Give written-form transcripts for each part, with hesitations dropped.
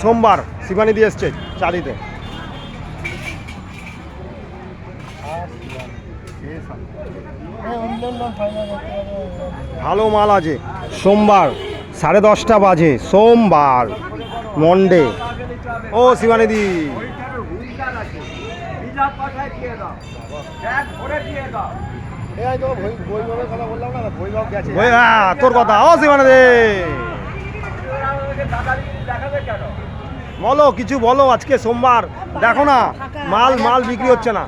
সোমবার শিবানী দিয়ে এসছে চা দিতে। ভালো মাল আছে। সোমবার 10:30 বাজে, সোমবার মন্ডে। ও শিবানীদি তোর কথা। ও শিবানীদি বলো, কিছু বলো। আজকে সোমবার, দেখো না মাল বিক্রি হচ্ছে না।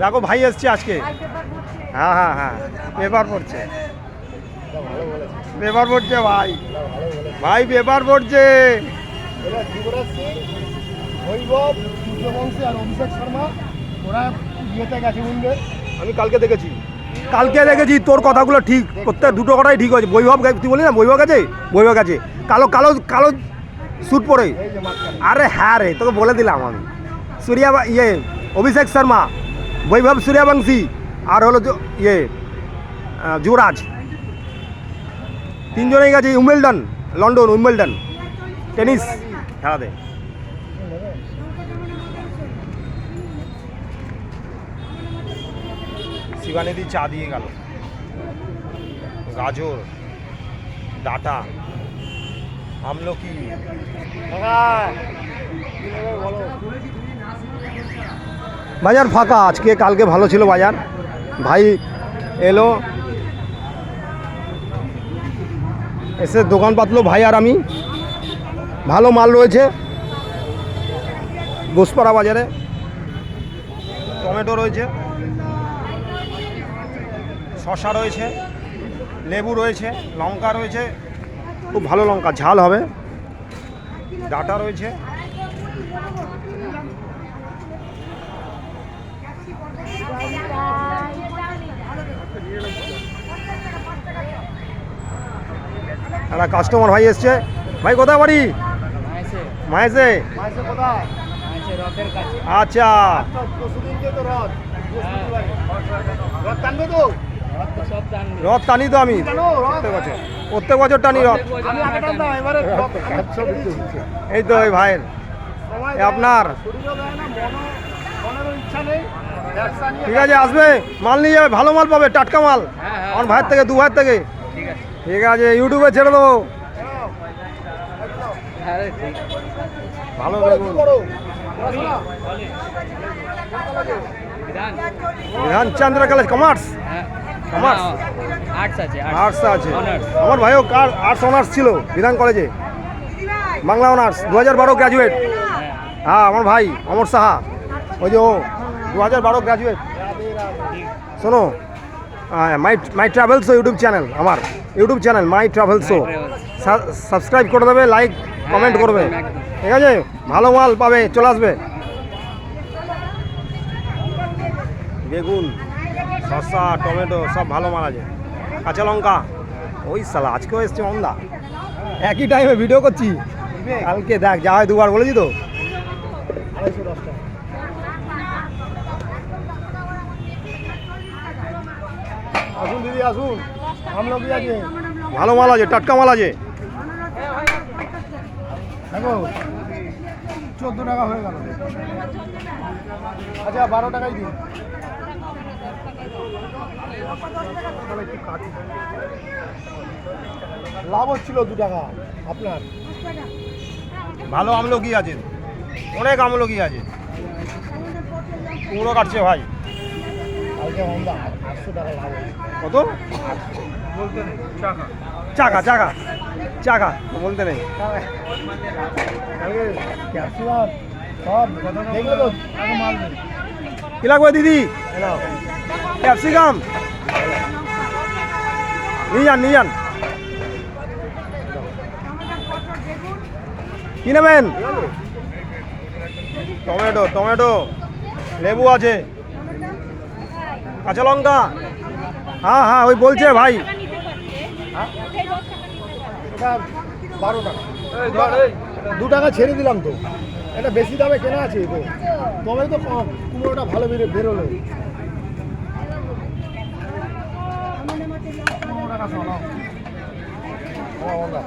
দেখো ভাই এসছে আজকে। হ্যাঁ হ্যাঁ হ্যাঁ, পেপার পড়ছে ভাই, ভাই পেপার পড়ছে। আমি কালকে দেখেছি তোর কথাগুলো ঠিক, প্রত্যেক দুটো কথাই ঠিক হয়েছে। বৈভব, তুই বলি না বৈভব গেছে কালো কালো কালো স্যুট পরে। আরে হ্যাঁ রে, তোকে বলে দিলাম আমি। অভিষেক শর্মা, বৈভব সূর্যবংশী আর হলো যুবরাজ, তিনজনেই গেছে লন্ডন উইম্বলডন টেনিস খেলাতে। শিবানীদি চা দিয়ে গেল। গাজর, ডাটা, আমলকি। বাজার ফাঁকা আজকে, কালকে ভালো ছিল বাজার। ভাই এলো, এসে দোকান পাতলো ভাই আর আমি। ভালো মাল রয়েছে ঘোষপাড়া বাজারে। টমেটো রয়েছে, শসা রয়েছে, লেবু রয়েছে, লঙ্কা রয়েছে, খুব ভালো লঙ্কা, ঝাল হবে। ডাটা রয়েছে, একটা কাস্টমার ভাই এসছে। ভাই কোথায় বাড়ি? মায়েসে। আচ্ছা, রথ টানি তো আমি প্রত্যেক বছর টানি রথ। এই তো ওই ভাইয়ের, আপনার ঠিক আছে, আসবে মাল নিয়ে যাবে, ভালো মাল পাবে, টাটকা মাল আমার ভাইয়ের থেকে, দু ভাইয়ের থেকে। ঠিক আছে, ইউটিউবে ছেড়ে দেবো। ভালো বিধানচন্দ্র কলেজ, কমার্স আর্টস আছে। আমার ভাইও আর্টস অনার্স ছিল বিধান কলেজে, বাংলা অনার্স, 2012 গ্র্যাজুয়েট। হ্যাঁ, আমার ভাই অমর সাহা, ওই যে ও 2012 গ্র্যাজুয়েট। শোনো, মাই ট্রাভেলস ইউটিউব চ্যানেল, আমার YouTube channel my travels, subscribe করে দেবে, লাইক কমেন্ট করবে, ঠিক আছে? ভালো মাল পাবে, চলে আসবে। বেগুন, শসা, টমেটো সব ভালো মাল আছে। কাঁচা লঙ্কা, ওই সালা আজকেও এসছে অন্দা, একই টাইমে ভিডিও করছি। কালকে দেখ, যা হয় দুবার বলেছি তো। আসুন দিদি আসুন, আমলকি আছে, ভালো মাল আছে, টাটকা মাল আছে। দেখো 14 টাকা হয়ে গেল। আচ্ছা 12 টাকাই দিন। লাভ হচ্ছিল 2 টাকা আপনার। ভালো আমলকি আছে, অনেক আমলকি আছে। কুমড়ো কাটছে ভাই, কত বলতে নেই, চাকা চাকা চাকা বলতে নেই। কি লাগবে দিদি? ক্যাপসিকাম নিয়ে যান। কি নেবেন? টমেটো, লেবু আছে, কাঁচা লঙ্কা। হ্যাঁ ওই বলছে ভাই। 12 টাকা, 2 টাকা ছেড়ে দিলাম তো, এটা বেশি দামে কেনা আছে তো, তবে তো কম। কুমড়োটা ভালো বেরোলো।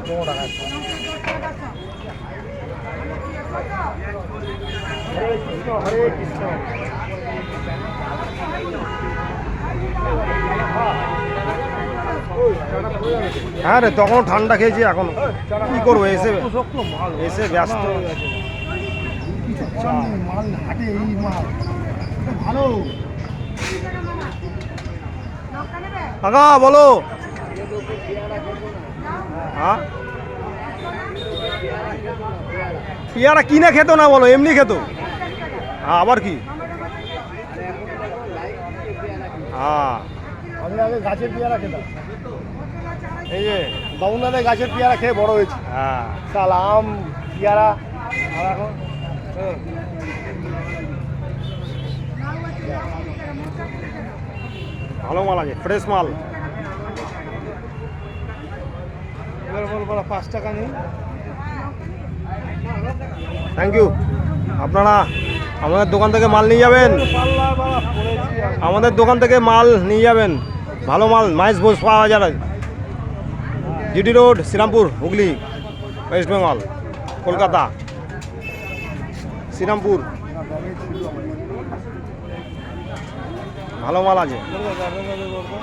15 টাকা। হরে কৃষ্ণ হরে কৃষ্ণ। হ্যাঁ রে, তখন ঠান্ডা খেয়েছি, এখন কি করবো, এসে এসে ব্যস্ত হয়ে গেছে। মাল হাটে এই মাল ভালো। কাকা বলো। হ্যাঁ, পেয়ারা কিনে খেত না, বলো এমনি খেত। হ্যাঁ, আবার কি? হ্যাঁ, আমি আগে গাছের পেয়ারা খেতাম, এই যে বাবুনাদের গাছের পেয়ারা খেয়ে বড় হয়েছে। হ্যাঁ, সাল আম পেয়ারা, আর এখন ভালো মাল আছে, ফ্রেশ মাল। এবার বলবো 5 টাকা নেই। Thank you. আপনারা আমাদের দোকান থেকে মাল নিয়ে যাবেন, পাল্লা বাবা পড়েছি আমি। আমাদের দোকান থেকে মাল নিয়ে যাবেন, ভালো মাল মাইস বোস পাওয়া যায়। GT Road, Serampore, Hooghly, West Bengal, Kolkata, Serampore. ভালো মাল আছে,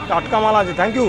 টাটকা মাল আছে। Thank you.